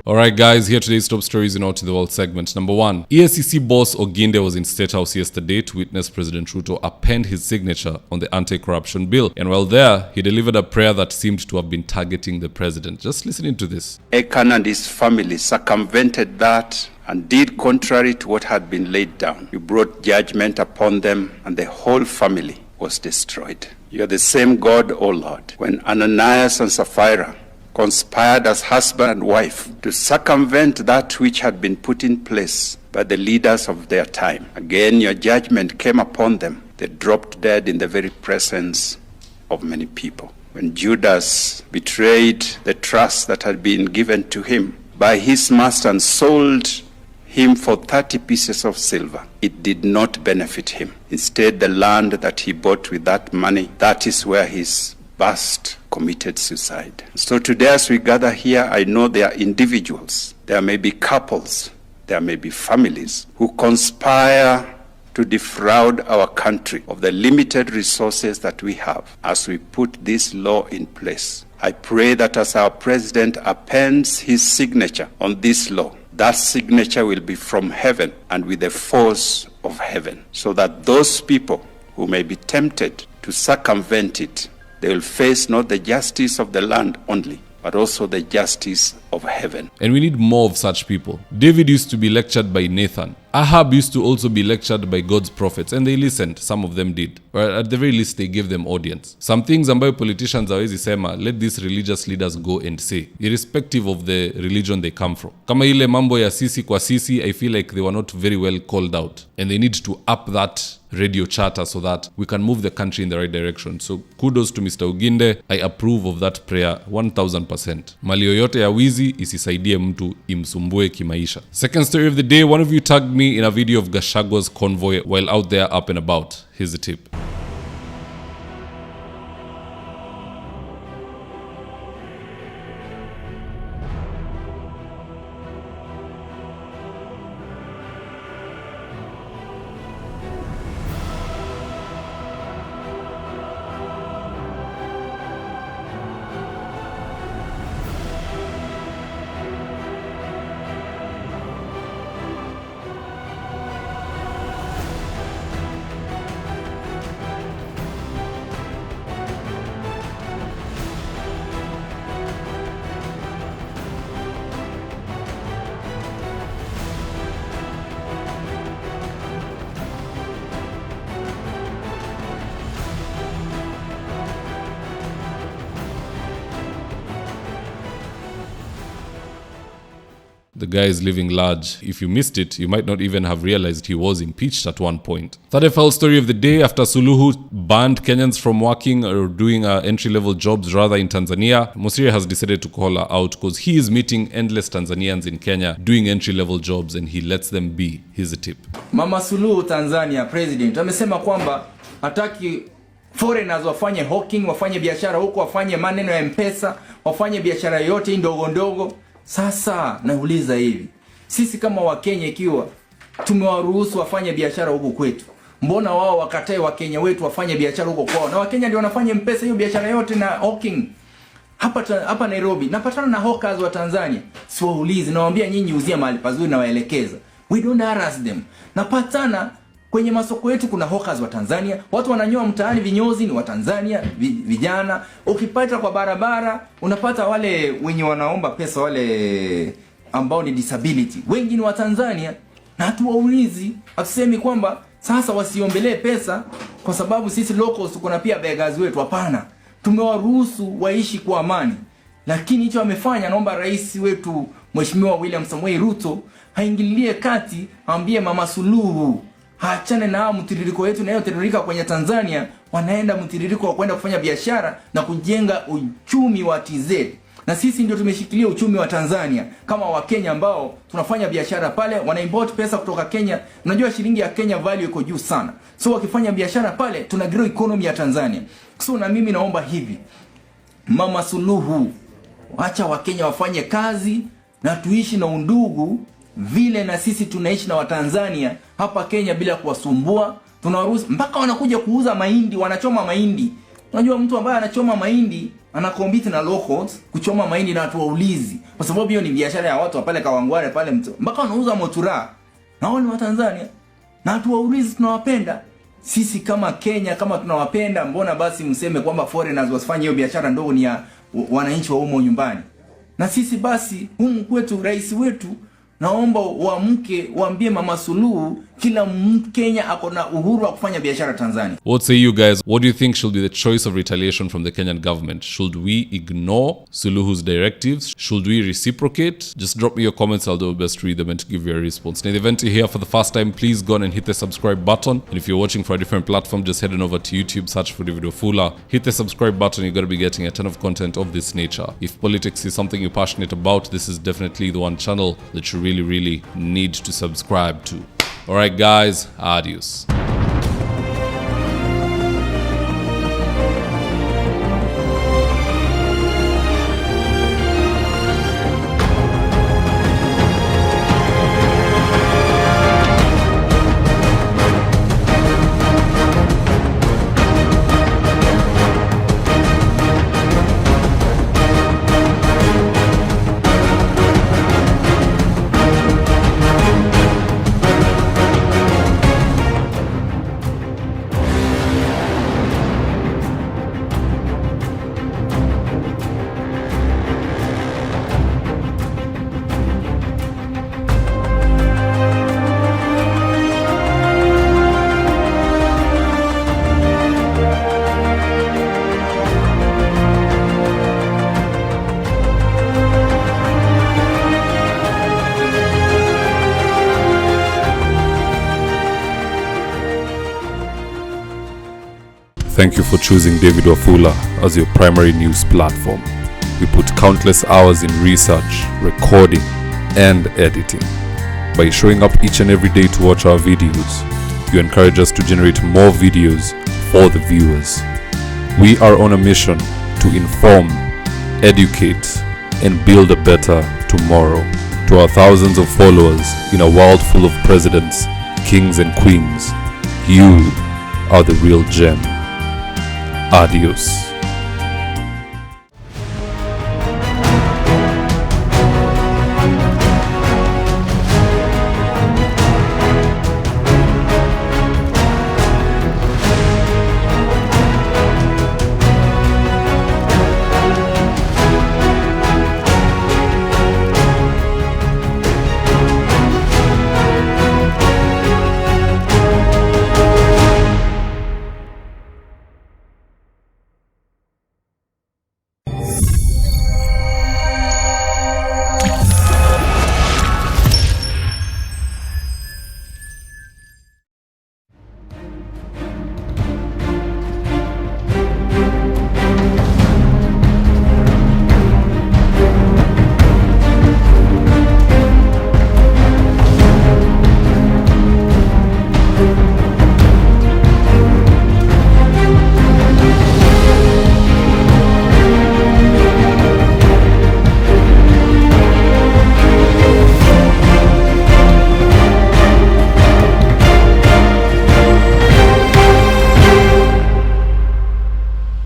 Alright guys, here today's top stories in Out in the World segment. Number 1. Eacc boss Oginde was in State House yesterday to witness President Ruto append his signature on the anti-corruption bill. And while there, he delivered a prayer that seemed to have been targeting the president. Just listening to this. Eacc and his family circumvented that and did contrary to what had been laid down. You brought judgment upon them and the whole family was destroyed. You are the same God, O Lord. When Ananias and Sapphira conspired as husband and wife to circumvent that which had been put in place by the leaders of their time, again your judgment came upon them. They dropped dead in the very presence of many people. When Judas betrayed the trust that had been given to him by his master and sold him for 30 pieces of silver, it did not benefit him. Instead, the land that he bought with that money, that is where his bust committed suicide. So today as we gather here, I know there are individuals, there may be couples, there may be families who conspire to defraud our country of the limited resources that we have as we put this law in place. I pray that as our president appends his signature on this law, that signature will be from heaven and with the force of heaven, so that those people who may be tempted to circumvent it, they will face not the justice of the land only, but also the justice of heaven. And we need more of such people. David used to be lectured by Nathan. Ahab used to also be lectured by God's prophets, and they listened. Some of them did. Or at the very least, they gave them audience. Some things ambayo politicians hawezi sema, let these religious leaders go and say, irrespective of the religion they come from. Kama ile mambo ya sisi kwa sisi, I feel like they were not very well called out. And they need to up that radio charter so that we can move the country in the right direction. So kudos to Mr. Oginde. I approve of that prayer 1000%. Mali yoyote ya wizi isisaidie mtu imsumbue kimaisha. Second story of the day, one of you tagged me in a video of Gashagago's convoy while out there up and about. Here's the tip. The guy is living large. If you missed it, you might not even have realized he was impeached at one point. Third FL story of the day, after Suluhu banned Kenyans from working or doing entry-level jobs rather in Tanzania, Mosiria has decided to call her out because he is meeting endless Tanzanians in Kenya doing entry-level jobs and he lets them be. Here's a tip. Mama Suluhu Tanzania president amesema kwamba hataki foreigners wafanye hawking, wafanye biashara huko, wafanye maneno ya MPESA, wafanye biashara yote ndogo ndogo. Sasa nauliza hivi, sisi kama Wakenya ikiwa tumewaruhusu wafanye biashara huko kwetu, mbona wao wakatae Wakenya wetu wafanye biashara huko kwao? Na Wakenya ndio wanafanya MPESA hiyo biashara yote na hawking. Hapa Nairobi napatana na hawkers wa Tanzania, siwaulizi, nawaambia nyinyi uzia mahali pazuri na waelekeza. We don't harass them. Napatana kwenye masoko yetu kuna hawkers wa Tanzania, watu wananyoa mtaani vinyozi ni wa Tanzania, vijana. Ukipata kwa barabara unapata wale wenye wanaomba pesa, wale ambao ni disability, wengi ni wa Tanzania. Na hatuwaulizi, hatusemi kwamba sasa wasiombelee pesa kwa sababu sisi locals kuna pia beggars wetu. Hapana, tumewaruhusu waishi kwa amani. Lakini hicho amefanya, naomba rais wetu Mheshimiwa William Samoei Ruto haingililie kati, ambie Mama Suluhu haachane na mtiririko wetu na hiyo tiririka kwenye Tanzania, wanaenda mtiririko wa kwenda kufanya biashara na kujenga uchumi wa TZ. Na sisi ndio tumeshikilia uchumi wa Tanzania kama Wakenya ambao tunafanya biashara pale, wana import pesa kutoka Kenya. Unajua shilingi ya Kenya value iko juu sana. So wakifanya biashara pale tuna grow economy ya Tanzania. So na mimi naomba hivi, Mama Suluhu, acha Wakenya wafanye kazi na tuishi na undugu vile na sisi tunaishi na Watanzania hapa Kenya bila kuwasumbua. Tunawaruhusu mpaka wanakuja kuuza mahindi, wanachoma mahindi Unajua mtu ambaye anachoma mahindi anakompete na locals kuchoma mahindi na watu waulizi, kwa sababu hiyo ni biashara ya watu pale Kawangware pale mtu. Mpaka wanauza motura. Na wao ni wa Tanzania. Na watu waulizi tunawapenda. Sisi kama Kenya kama tunawapenda, mbona basi mseme kwamba foreigners wasifanye hiyo biashara ndogo ni ya wananchi wa humo nyumbani? Na sisi basi humu kwetu rais wetu naomba waamke waambie Mama Suluhu kila Mkenya ako na uhuru wa kufanya biashara Tanzania. What say you guys? What do you think should be the choice of retaliation from the Kenyan government? Should we ignore Suluhu's directives? Should we reciprocate? Just drop me your comments. I'll do my best to read them and to give you a response. In the event you're here for the first time, please go on and hit the subscribe button. And if you're watching for a different platform, just head on over to YouTube, search for David Wafula. Hit the subscribe button. You're going to be getting a ton of content of this nature. If politics is something you're passionate about, this is definitely the one channel that you really need to subscribe to. Alright guys, adios. Thank you for choosing David Wafula as your primary news platform. We put countless hours in research, recording, and editing. By showing up each and every day to watch our videos, you encourage us to generate more videos for the viewers. We are on a mission to inform, educate, and build a better tomorrow. To our thousands of followers in a world full of presidents, kings, and queens, you are the real gem. Adios.